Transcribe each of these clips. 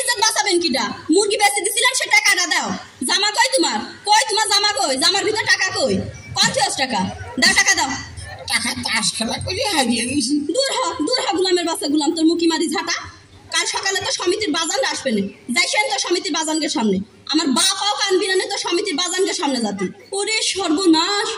ইজ্জত বাঁচাবেন কিটা? মুরগি বেচে দিছিলেন সে টাকাটা দাও। জামা কই তোমার জামা কই? জামার ভিতর টাকা কই? 50 টাকা দাও, টাকা দাও। টাকা তাস খেলা করে হারিয়ে গেছি। দূর হ গুলামের বাচ্চা গুলাম, তোর মুখি মারি ঝাঁটা। কাল সকালে তো সমিতির বাজান আসবে না, যাইছেন তো সমিতির বাজানকে সামনে। আমার বাপাও কানবি না তো সমিতির বাজানকে সামনে যাতি। ওরে সর্বনাশ,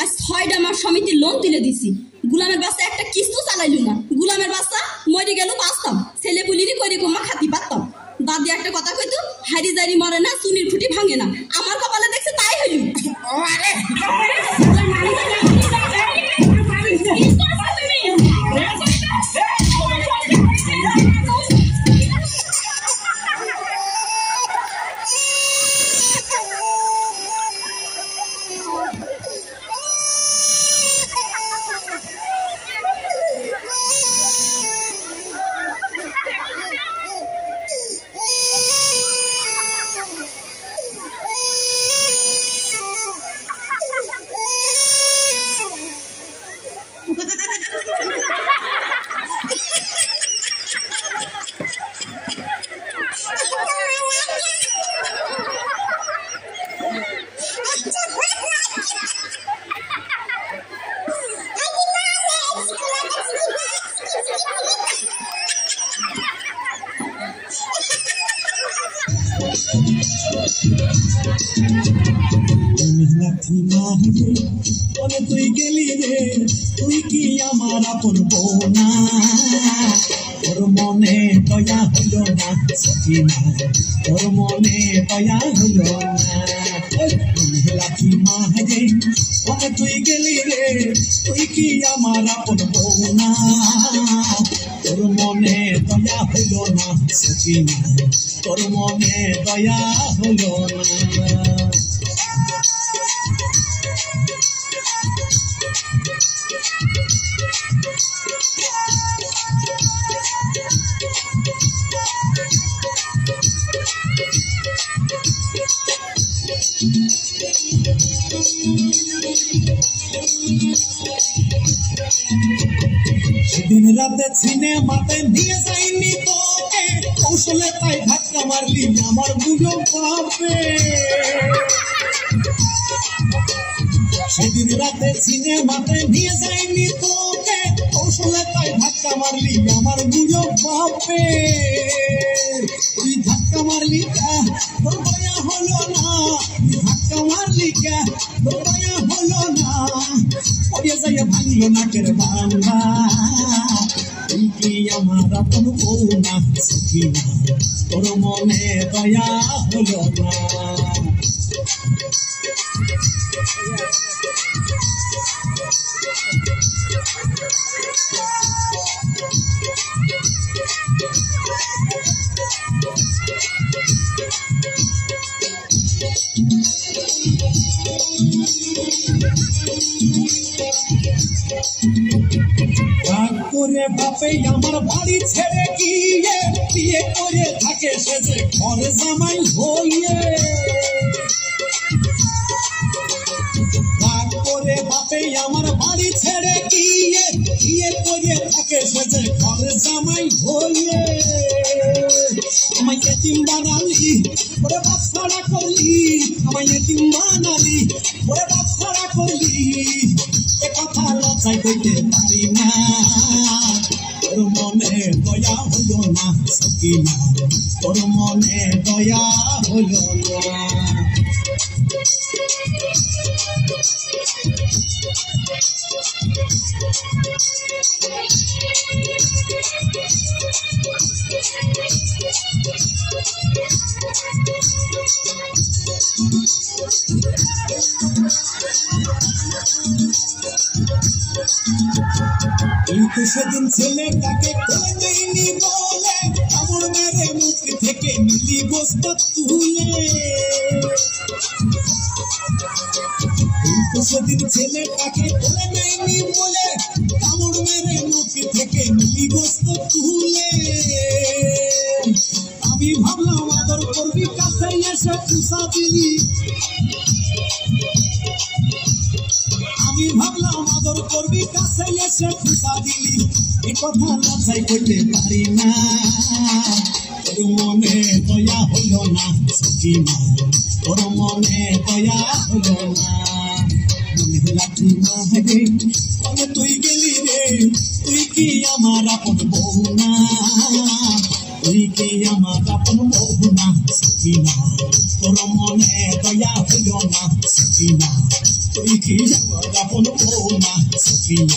আজ 6টা মাস সমিতির লোন তুলে দিছি, গুলামের বাচ্চা একটা কিস্তু চালাইলু না। গুলামের বাচ্চা মরে গেল বাঁচতাম, ছেলে পুলিরই করি কমা খাতি পারতাম। দাদি একটা কথা কইতো, হারি জারি মরে না, চুনির ফুটি ভাঙে না। আমার কপালে দেখছে তাই হইল। তুই গেলি রে, তুই কি আমার আপন বোনা? তোর মনে দয়া হইল না সখিনা, তোর মনে দয়া হইল না। লাঠি মারে তুই গেলি রে, তুই কি আমার আপন বোনা? তোর মনে দয়া হইল না সখিনা, তোর মনে দয়া হইল না। সেদিন রাতে সিনেমাতে নিয়ে যাইনি তোকে, কৌশলে তাই ধাক্কা মারলি আমার বুঝো পাবে। সেদিন রাতে সিনেমাতে নিয়ে যাইনি তোকে, কৌশলে তাই ধাক্কা মারলি আমার বুঝো পাবে। তুই ধাক্কা মারলি তোর দয়া হলো না, ধাক্কা মারলি তোর দয়া হলো না। পড়ে যাইয়া ভাঙলো নাকের বাংলা, তুই কি আমার আপন বউনা সখিনা, তোর মনে দয়া হলো না। করে বাপে আমার বাড়ি ছেড়ে গিয়ে বিয়ে করে থাকে সে যে ঘর জামাই হইয়ে। রাগ করে বাপে আমার বাড়ি ছেড়ে গিয়ে বিয়ে করে থাকে সে যে ঘর জামাই হইয়ে। আমায় এতিম বানালি ওরে বাপ ছাড়া করলি, আমায় এতিম বানালি ওরে বাপ ছাড়া করলি। এ কথা লজ্জায় কইতে পারি না, তোর মনে দয়া হইল না সখিনা, তোর মনে দয়া হইল না। কিন্তু সেদিন ছেলেটাকে কোলে নেইনি বলে কামড় মেরে মুখ থেকে নিলি গোস্ত তুলে। কিন্তু সেদিন ছেলেটাকে কোলে নেইনি বলে কামড় মেরে মুখ থেকে নিলি গোস্ত তুলে। আমি ভাবলাম আদর করবি, কাছে এসে পুষা দিলি। আমি ভাবলাম আদর করবি, কাছে এসে খুশা দিলি। এ কথা লজ্জায় কইতে পারি না, তোর তোর মনে দয়া হলো না সকিনা তোর মনে দয়া হলো না মনে রাখি না রে কবে তুই গেলি রে তুই কি আমার আপন বউ না তুই কি আমার আপন বউ না সকিনা তোর মনে দয়া হলো না সকিনা তুই কি আমার আপন বউ না সকিনা